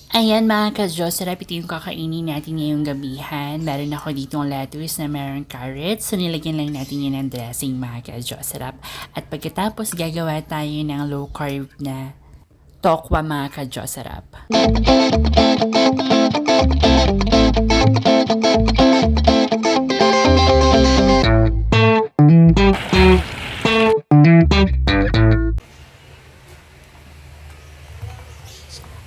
Ayan mga ka-Diyos, sarap ito yung kakainin natin ngayong gabihan. Meron ako ditong lettuce na meron carrots. So nilagyan lang natin yun ng dressing mga ka-Diyos, sarap. At pagkatapos gagawa tayo ng low carb na tokwa mga ka-Diyos, sarap.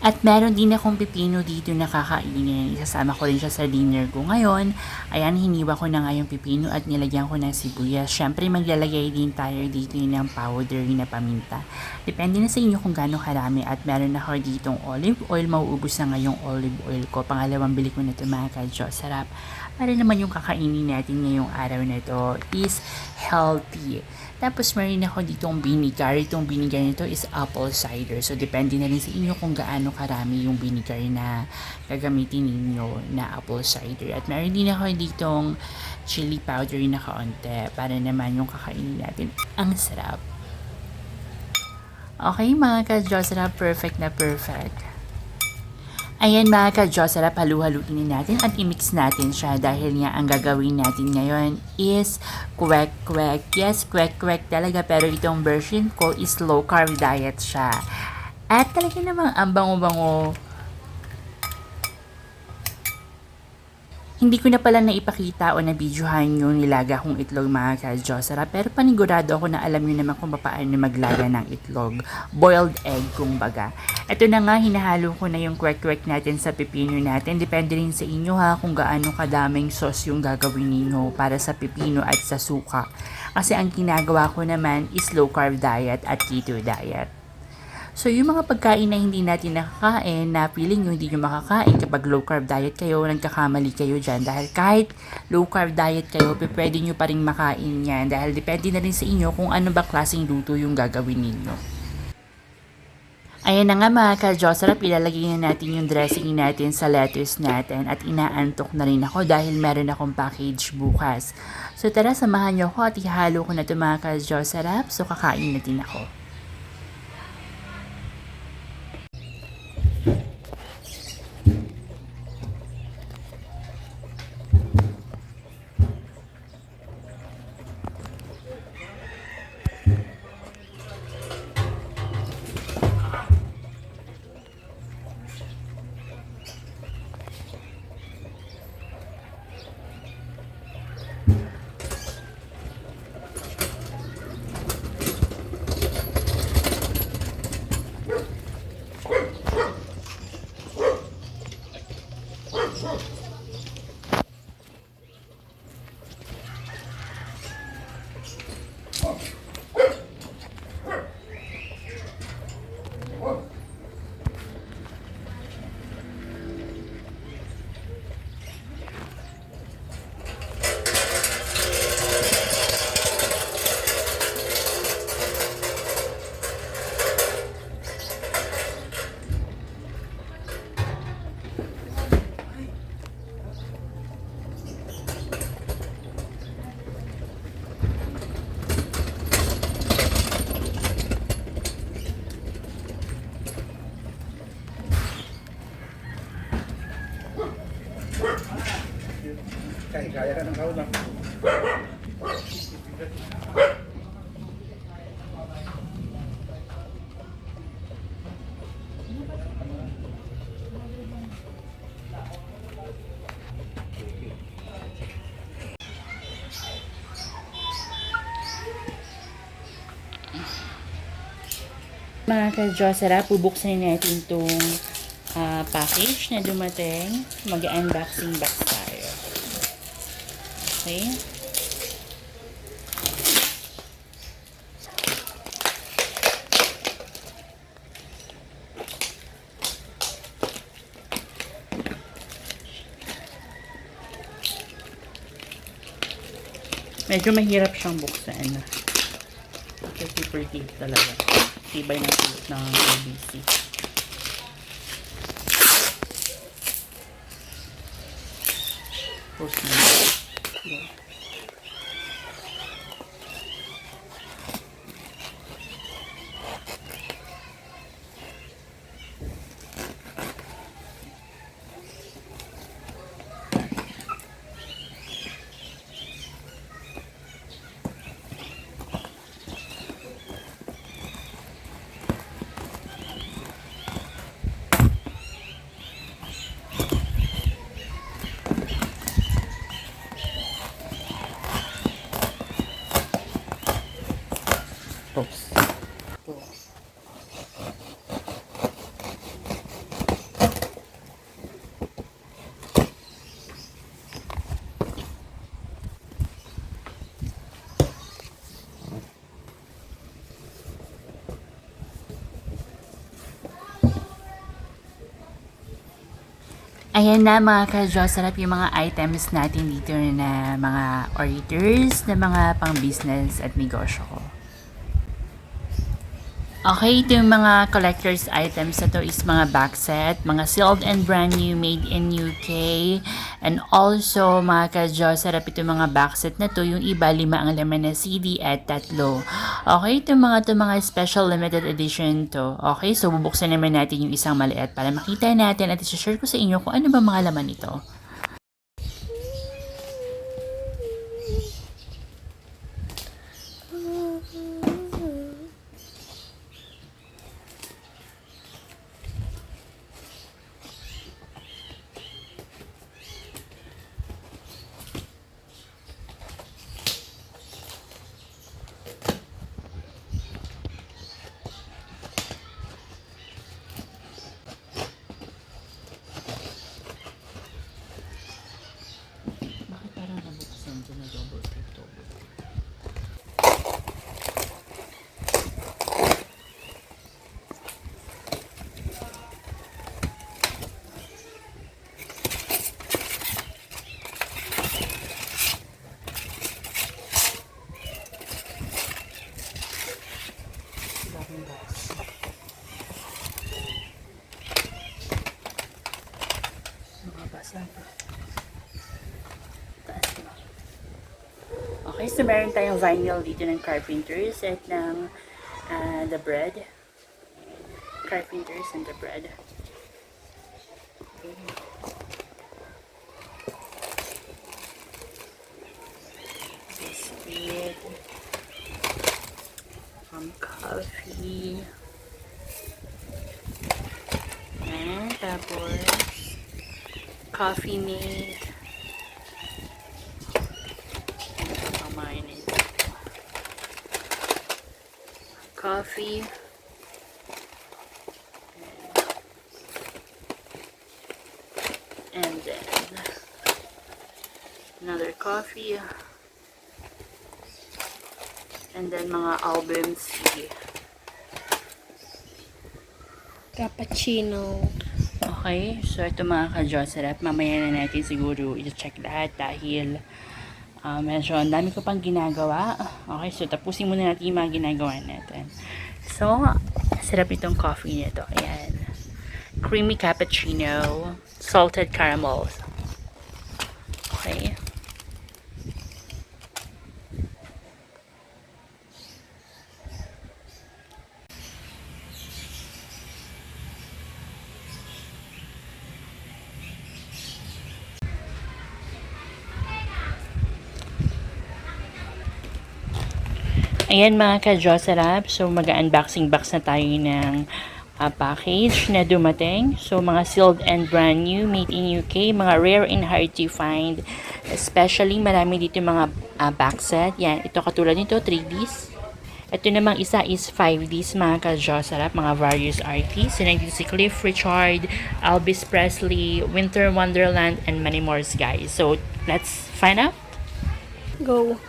At meron din akong pipino dito na kakainin. Isasama ko rin siya sa dinner ko ngayon. Ayan, hiniwa ko na nga yung pipino at nilagyan ko ng sibuyas. Siyempre, maglalagay din tayo dito ng powder na paminta. Depende na sa inyo kung gaano karami. At meron ako ditong olive oil. Mauubos na nga yung olive oil ko. Pangalawang bili ko na ito mga ka-Diyos. Sarap. Para naman yung kakainin natin ngayong araw na ito is healthy. Tapos meron ako ditong vinegar. Itong vinegar nito is apple cider. So depende na rin sa inyo kung gaano karami yung vinegar na gagamitin ninyo na apple cider. At meron din ako ditong chili powder na kaunti para naman yung kakainin natin ang sarap. Okay mga ka-Diyos, sarap, perfect na perfect. Ayan mga ka-Diyos, sarap, halu-haluin natin at i-mix natin siya dahil nga ang gagawin natin ngayon is kwek-kwek. Yes, kwek-kwek talaga, pero itong version ko is low carb diet siya. At talaga namang ang bango-bango. Hindi ko na pala naipakita o na-videohan yung nilaga kong itlog mga ka-Diyos, sarap, pero panigurado ako na alam nyo naman kung paano maglaga ng itlog. Boiled egg kumbaga. Ito na nga, hinahalo ko na yung kwek-kwek natin sa pipino natin. Depende rin sa inyo ha kung gaano kadaming sauce yung gagawin ninyo para sa pipino at sa suka. Kasi ang ginagawa ko naman is low carb diet at keto diet. So, yung mga pagkain na hindi natin nakakain, na feeling nyo hindi nyo makakain kapag low carb diet kayo, nagkakamali kayo dyan. Dahil kahit low carb diet kayo, pwede nyo pa rin makain yan. Dahil depende na rin sa inyo kung ano ba klaseng luto yung gagawin ninyo. Ayan na nga mga ka-Diyos, sarap, ilalagay na natin yung dressing natin sa lettuce natin at inaantok na rin ako dahil meron akong package bukas. So tara, samahan nyo ako at ihalo ko na ito mga ka-Diyos, sarap. So kakain natin ako. Kaya ka ng kauna. Mga ka-Diyos, sarap, bubuksan natin itong package na dumating. Mag-unboxing box tayo. Okay? Medyo mahirap siyang buksan. Kasi super tape talaga. Tibay ng tape ng ABC. Post na. Toast. Ito. Ayan na mga ka-Diyos, sarap yung mga items natin dito na mga orders na mga pang-business at negosyo ko. Okay, ito yung mga collector's items na to is mga box set, mga sealed and brand new made in UK. And also, mga ka-Diyos, sarap ito mga box set na to. Yung iba, 5 ang laman na CD at 3. Okay, ito mga special limited edition to. Okay, so bubuksan naman natin yung isang maliit para makita natin at i-share ko sa inyo kung ano ba mga laman nito. Bakit parang nabuksan dyan na double tape? Daming box. Mga basa. Taas ko. Okay, so meron tayong vinyl dito ng Carpenters at ng The Bread. Carpenters and The Bread. Okay. Biscuit. Coffee. Tapos coffee mate. Coffee. And then another coffee. And then mga albums. Cappuccino. Okay, so ito mga ka-Diyos, sarap. Mamaya na natin siguro i-check lahat dahil medyo ang dami ko pang ginagawa. Okay, so tapusin muna natin yung mga ginagawa natin. So, sarap itong coffee nito. Ayan. Creamy cappuccino, salted caramel. Okay. Ayan mga ka-Diyos, sarap. So, mag-unboxing box na tayo ng package na dumating. So, mga sealed and brand new, made in UK, mga rare and hard to find. Especially, marami dito mga box set. Yan, ito katulad nito, 3Ds. Ito namang isa is 5Ds, mga ka-Diyos, sarap. Mga various artists. So, nandito si Cliff Richard, Elvis Presley, Winter Wonderland, and many more, guys. So, let's find out. Go.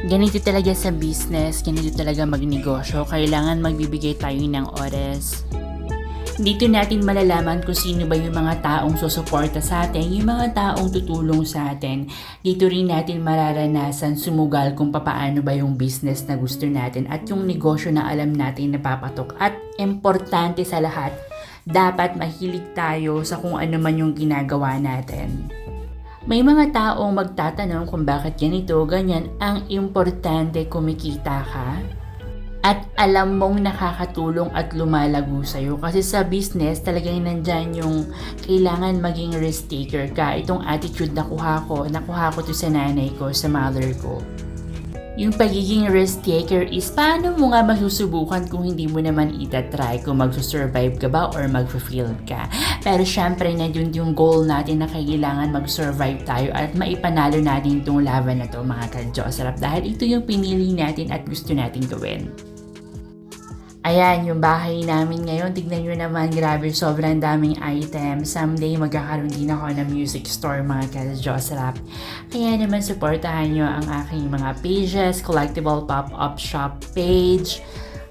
Ganito talaga sa business, ganito talaga magnegosyo, kailangan magbibigay tayo ng oras. Dito natin malalaman kung sino ba yung mga taong susuporta sa atin, yung mga taong tutulong sa atin. Dito rin natin mararanasan sumugal kung papaano ba yung business na gusto natin at yung negosyo na alam natin na papatok. At importante sa lahat, dapat mahilig tayo sa kung ano man yung ginagawa natin. May mga taong magtatanong kung bakit ganito, ganyan. Ang importante kumikita ka at alam mong nakakatulong at lumalago sa'yo. Kasi sa business, talagang nandyan yung kailangan maging risk taker ka. Itong attitude nakuha ko to sa nanay ko, sa mother ko. Yung pagiging risk taker is paano mo nga masusubukan kung hindi mo naman itatry kung magsusurvive ka ba or magfa-fail ka. Pero syempre nandun yung goal natin na kailangan mag-survive tayo at maipanalo natin itong laban na to mga ka-Jocerap dahil ito yung pinili natin at gusto natin gawin. Ayan, yung bahay namin ngayon, tignan nyo naman, grabe, sobrang daming items. Someday, magkakaroon din ako ng music store, mga ka-Jocerap. Kaya naman, supportahan nyo ang aking mga pages, collectible pop-up shop page.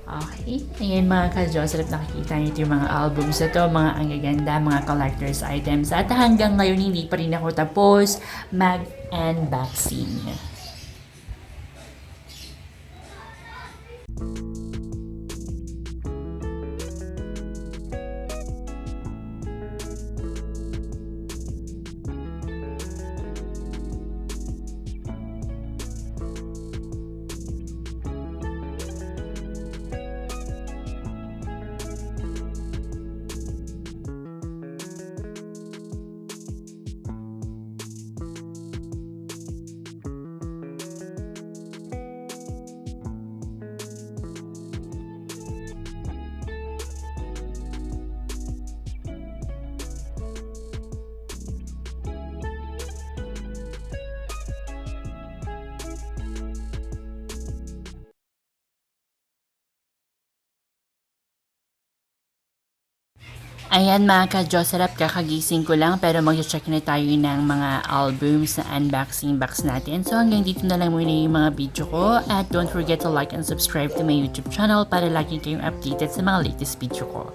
Okay, ayan mga ka-Jocerap, nakikita nyo yung mga albums na to, mga ang gaganda, mga collector's items. At hanggang ngayon, hindi pa rin ako tapos mag-unboxing. Ayan mga ka-Jocerap, kakagising ko lang pero mag-check na tayo ng mga albums na unboxing box natin. So hanggang dito na lang muna yung mga video ko at don't forget to like and subscribe to my YouTube channel para lagi kayong updated sa mga latest video ko.